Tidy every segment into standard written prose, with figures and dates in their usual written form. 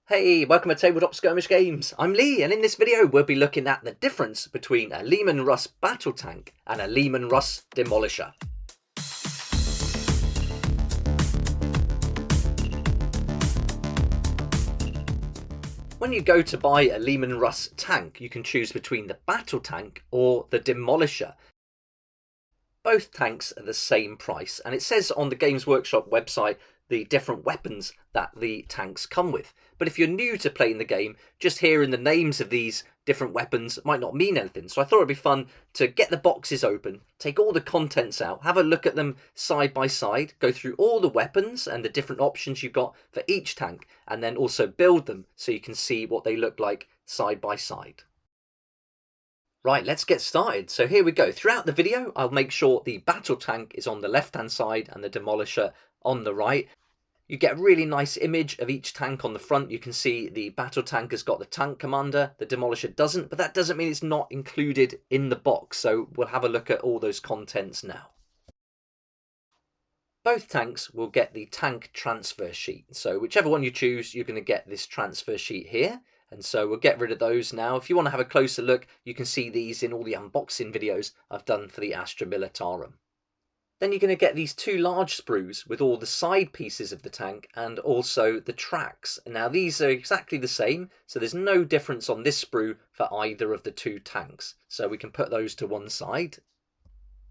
Hey, welcome to Tabletop Skirmish Games. I'm Lee, and in this video we'll be looking at the difference between a LEMAN RUSS battle tank and a LEMAN RUSS Demolisher. When you go to buy a LEMAN RUSS tank, you can choose between the battle tank or the Demolisher. Both tanks are the same price, and it says on the Games Workshop website the different weapons that the tanks come with. But if you're new to playing the game, just hearing the names of these different weapons might not mean anything. So I thought it'd be fun to get the boxes open, take all the contents out, have a look at them side by side, go through all the weapons and the different options you've got for each tank, and then also build them so you can see what they look like side by side. Right, let's get started. So here we go. Throughout the video, I'll make sure the battle tank is on the left-hand side and the Demolisher on the right. You get a really nice image of each tank on the front. You can see the battle tank has got the tank commander, the Demolisher doesn't, but that doesn't mean it's not included in the box. So we'll have a look at all those contents now. Both tanks will get the tank transfer sheet. So whichever one you choose, you're going to get this transfer sheet here. And so we'll get rid of those now. If you want to have a closer look, you can see these in all the unboxing videos I've done for the Astra Militarum. Then you're going to get these two large sprues with all the side pieces of the tank and also the tracks. Now these are exactly the same, so there's no difference on this sprue for either of the two tanks. So we can put those to one side.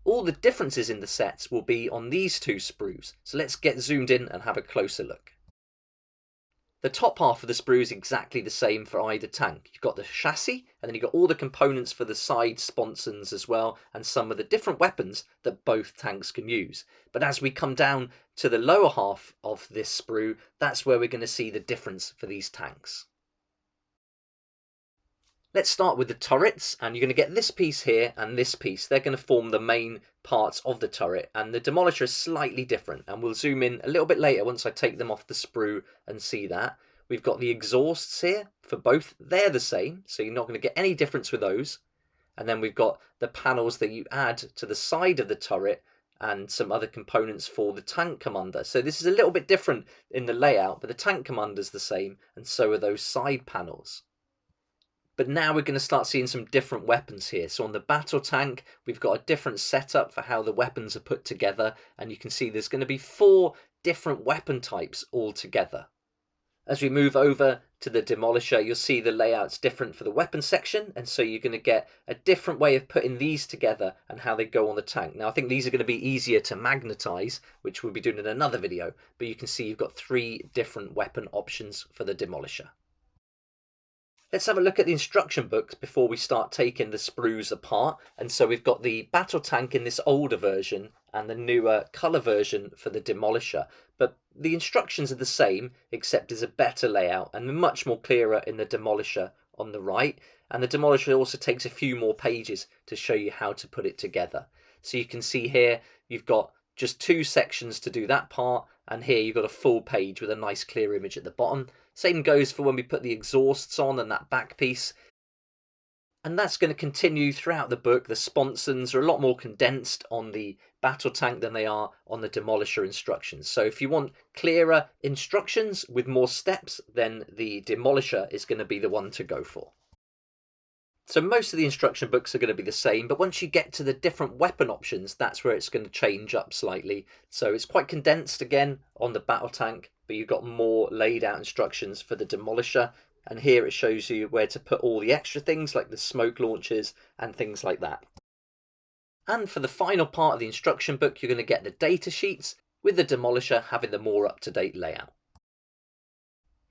All the differences in the sets will be on these two sprues. So let's get zoomed in and have a closer look. The top half of the sprue is exactly the same for either tank. You've got the chassis, and then you've got all the components for the side sponsons as well, and some of the different weapons that both tanks can use. But as we come down to the lower half of this sprue, that's where we're going to see the difference for these tanks. Let's start with the turrets, and you're going to get this piece here and this piece. They're going to form the main parts of the turret, and the Demolisher is slightly different, and we'll zoom in a little bit later once I take them off the sprue and see that. We've got the exhausts here for both. They're the same, so you're not going to get any difference with those. And then we've got the panels that you add to the side of the turret and some other components for the tank commander. So this is a little bit different in the layout, but the tank commander is the same, and so are those side panels. But now we're going to start seeing some different weapons here. So on the battle tank, we've got a different setup for how the weapons are put together. And you can see there's going to be 4 different weapon types all together. As we move over to the Demolisher, you'll see the layout's different for the weapon section. And so you're going to get a different way of putting these together and how they go on the tank. Now, I think these are going to be easier to magnetize, which we'll be doing in another video. But you can see you've got 3 different weapon options for the Demolisher. Let's have a look at the instruction books before we start taking the sprues apart. And so we've got the battle tank in this older version and the newer colour version for the Demolisher. But the instructions are the same, except there's a better layout and much more clearer in the Demolisher on the right. And the Demolisher also takes a few more pages to show you how to put it together. So you can see here, you've got just 2 sections to do that part. And here you've got a full page with a nice clear image at the bottom. Same goes for when we put the exhausts on and that back piece. And that's going to continue throughout the book. The sponsons are a lot more condensed on the battle tank than they are on the Demolisher instructions. So if you want clearer instructions with more steps, then the Demolisher is going to be the one to go for. So most of the instruction books are going to be the same, but once you get to the different weapon options, that's where it's going to change up slightly. So it's quite condensed again on the battle tank, but you've got more laid out instructions for the Demolisher. And here it shows you where to put all the extra things like the smoke launchers and things like that. And for the final part of the instruction book, you're going to get the data sheets with the Demolisher having the more up-to-date layout.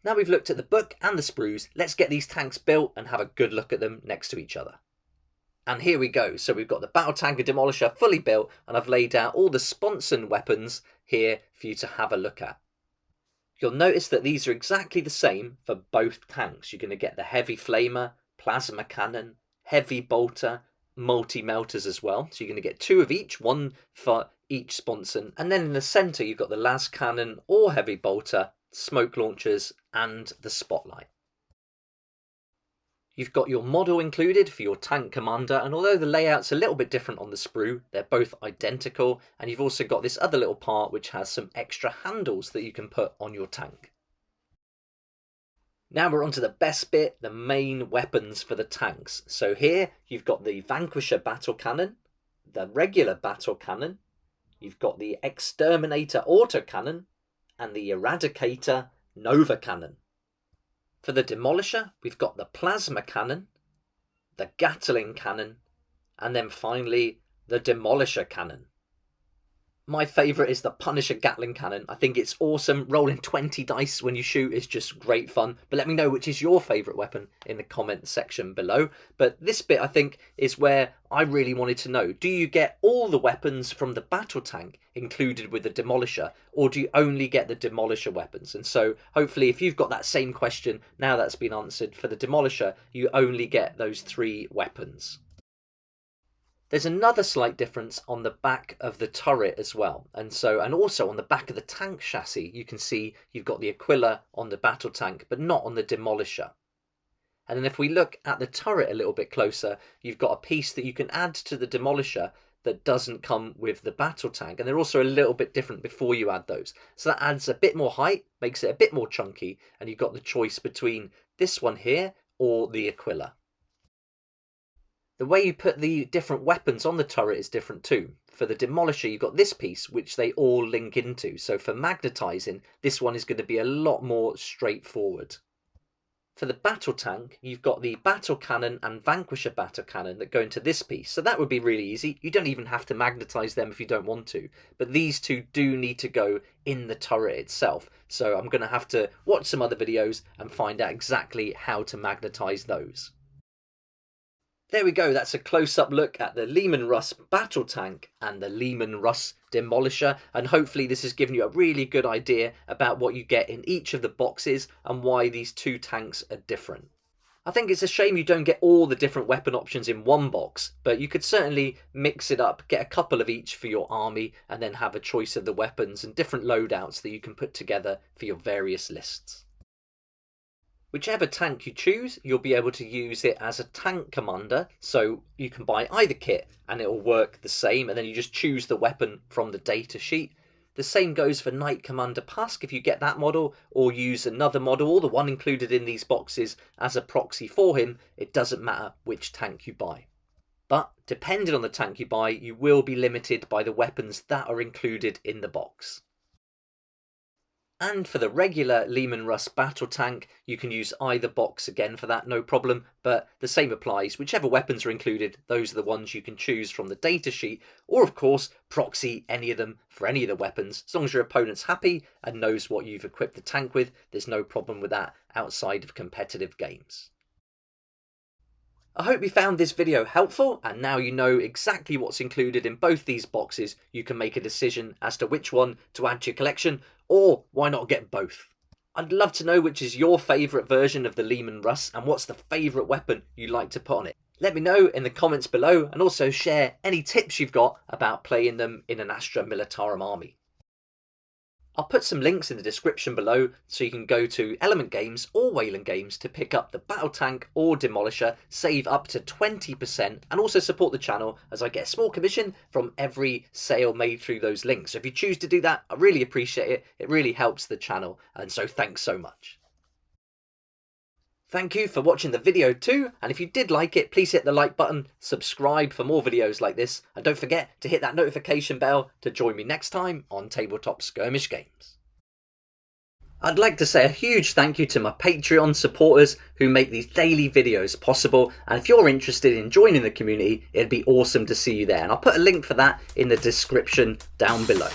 Now we've looked at the book and the sprues, let's get these tanks built and have a good look at them next to each other. And here we go. So we've got the battle tank and Demolisher fully built, and I've laid out all the sponson weapons here for you to have a look at. You'll notice that these are exactly the same for both tanks. You're going to get the heavy flamer, plasma cannon, heavy bolter, multi-melters as well. So you're going to get 2 of each, 1 for each sponson. And then in the centre you've got the las cannon or heavy bolter, smoke launchers and the spotlight. You've got your model included for your tank commander, and although the layout's a little bit different on the sprue, they're both identical, and you've also got this other little part which has some extra handles that you can put on your tank. Now we're on to the best bit, the main weapons for the tanks. So here you've got the Vanquisher battle cannon, the regular battle cannon, you've got the Exterminator autocannon, and the Eradicator Nova cannon. For the Demolisher, we've got the Plasma cannon, the Gatling cannon, and then finally the Demolisher cannon. My favourite is the Punisher Gatling cannon. I think it's awesome. Rolling 20 dice when you shoot is just great fun. But let me know which is your favourite weapon in the comment section below. But this bit, I think, is where I really wanted to know. Do you get all the weapons from the battle tank included with the Demolisher? Or do you only get the Demolisher weapons? And so hopefully if you've got that same question, now that's been answered, for the Demolisher, you only get those 3 weapons. There's another slight difference on the back of the turret as well, and also on the back of the tank chassis you can see you've got the Aquila on the battle tank but not on the Demolisher. And then if we look at the turret a little bit closer, you've got a piece that you can add to the Demolisher that doesn't come with the battle tank, and they're also a little bit different before you add those. So that adds a bit more height, makes it a bit more chunky, and you've got the choice between this one here or the Aquila. The way you put the different weapons on the turret is different too. For the Demolisher, you've got this piece, which they all link into. So for magnetising, this one is going to be a lot more straightforward. For the battle tank, you've got the battle cannon and Vanquisher battle cannon that go into this piece. So that would be really easy. You don't even have to magnetise them if you don't want to. But these two do need to go in the turret itself. So I'm going to have to watch some other videos and find out exactly how to magnetise those. There we go, that's a close-up look at the LEMAN RUSS battle tank and the LEMAN RUSS Demolisher, and hopefully this has given you a really good idea about what you get in each of the boxes and why these 2 tanks are different. I think it's a shame you don't get all the different weapon options in one box, but you could certainly mix it up, get a couple of each for your army, and then have a choice of the weapons and different loadouts that you can put together for your various lists. Whichever tank you choose, you'll be able to use it as a tank commander, so you can buy either kit and it will work the same, and then you just choose the weapon from the data sheet. The same goes for Knight Commander Pask if you get that model, or use another model or the one included in these boxes as a proxy for him. It doesn't matter which tank you buy. But depending on the tank you buy, you will be limited by the weapons that are included in the box. And for the regular LEMAN RUSS battle tank, you can use either box again for that, no problem, but the same applies. Whichever weapons are included, those are the ones you can choose from the datasheet, or of course, proxy any of them for any of the weapons. As long as your opponent's happy and knows what you've equipped the tank with, there's no problem with that outside of competitive games. I hope you found this video helpful, and now you know exactly what's included in both these boxes. You can make a decision as to which one to add to your collection, or why not get both. I'd love to know which is your favourite version of the LEMAN RUSS and what's the favourite weapon you like to put on it. Let me know in the comments below, and also share any tips you've got about playing them in an Astra Militarum army. I'll put some links in the description below so you can go to Element Games or Wayland Games to pick up the Battle Tank or Demolisher, save up to 20%, and also support the channel as I get a small commission from every sale made through those links. So if you choose to do that, I really appreciate it. It really helps the channel, and so thanks so much. Thank you for watching the video too, and if you did like it, please hit the like button, subscribe for more videos like this, and don't forget to hit that notification bell to join me next time on Tabletop Skirmish Games. I'd like to say a huge thank you to my Patreon supporters who make these daily videos possible, and if you're interested in joining the community, it'd be awesome to see you there, and I'll put a link for that in the description down below.